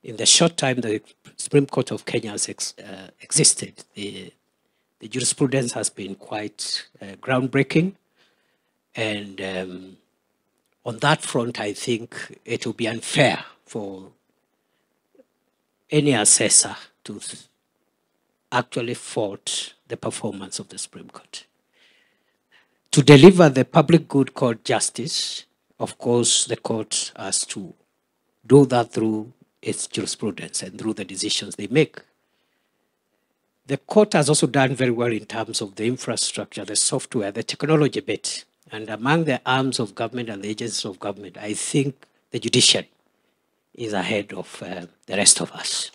in the short time the Supreme Court of Kenya has existed, the jurisprudence has been quite groundbreaking. And on that front, I think it will be unfair for any assessor to actually fault the performance of the Supreme Court. To deliver the public good called justice, of course, the court has to do that through its jurisprudence and through the decisions they make. The court has also done very well in terms of the infrastructure, the software, the technology bit. And among the arms of government and the agencies of government, I think the judiciary is ahead of the rest of us.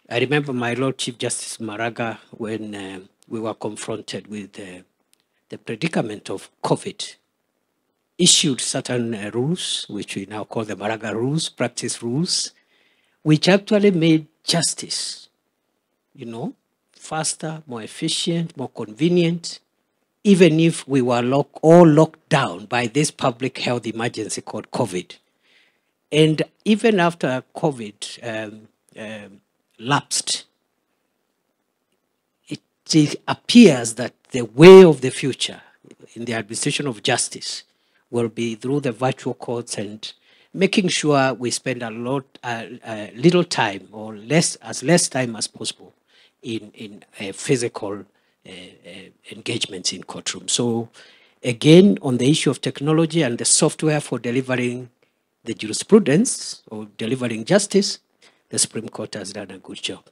I remember my Lord Chief Justice Maraga when we were confronted with the predicament of COVID, issued certain rules, which we now call the Maraga rules, practice rules, which actually made justice, faster, more efficient, more convenient, even if we were all locked down by this public health emergency called COVID. And even after COVID lapsed, it appears that the way of the future in the administration of justice will be through the virtual courts and making sure we spend little time or as less time as possible in physical engagements in courtrooms. So again, on the issue of technology and the software for delivering the jurisprudence or delivering justice, the Supreme Court has done a good job.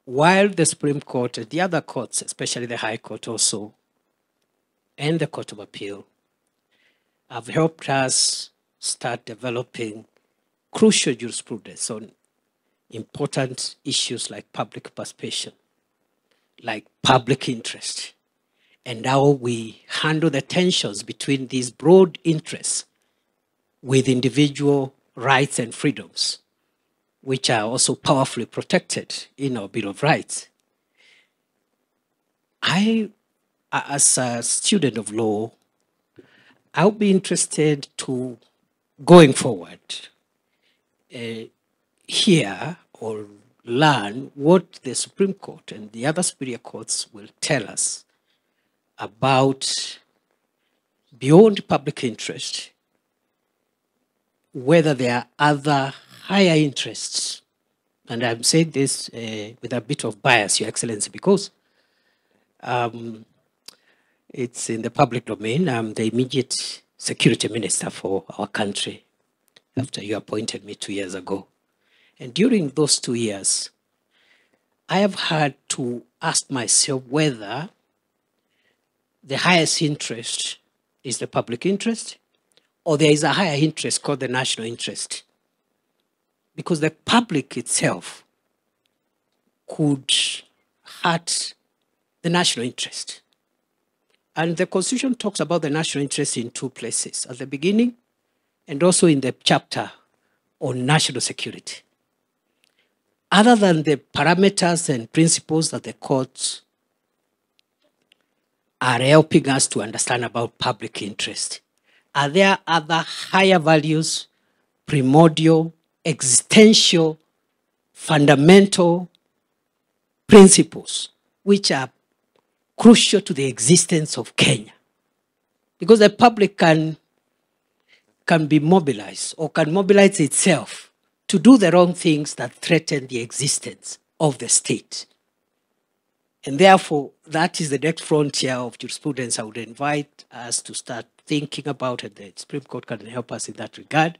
While the Supreme Court and the other courts, especially the High Court also, and the Court of Appeal, have helped us start developing crucial jurisprudence on important issues like public participation, like public interest, and how we handle the tensions between these broad interests with individual rights and freedoms, which are also powerfully protected in our Bill of Rights. As a student of law, I'll be interested to, going forward, hear or learn what the Supreme Court and the other superior courts will tell us about, beyond public interest, whether there are other higher interests. And I'm saying this with a bit of bias, Your Excellency, because it's in the public domain. I'm the immediate security minister for our country after you appointed me 2 years ago. And during those 2 years, I have had to ask myself whether the highest interest is the public interest or there is a higher interest called the national interest. Because the public itself could hurt the national interest. And the Constitution talks about the national interest in two places, at the beginning and also in the chapter on national security. Other than the parameters and principles that the courts are helping us to understand about public interest, are there other higher values, primordial, existential, fundamental principles which are crucial to the existence of Kenya? Because the public can be mobilized or can mobilize itself to do the wrong things that threaten the existence of the state. And therefore, that is the next frontier of jurisprudence I would invite us to start thinking about, and the Supreme Court can help us in that regard.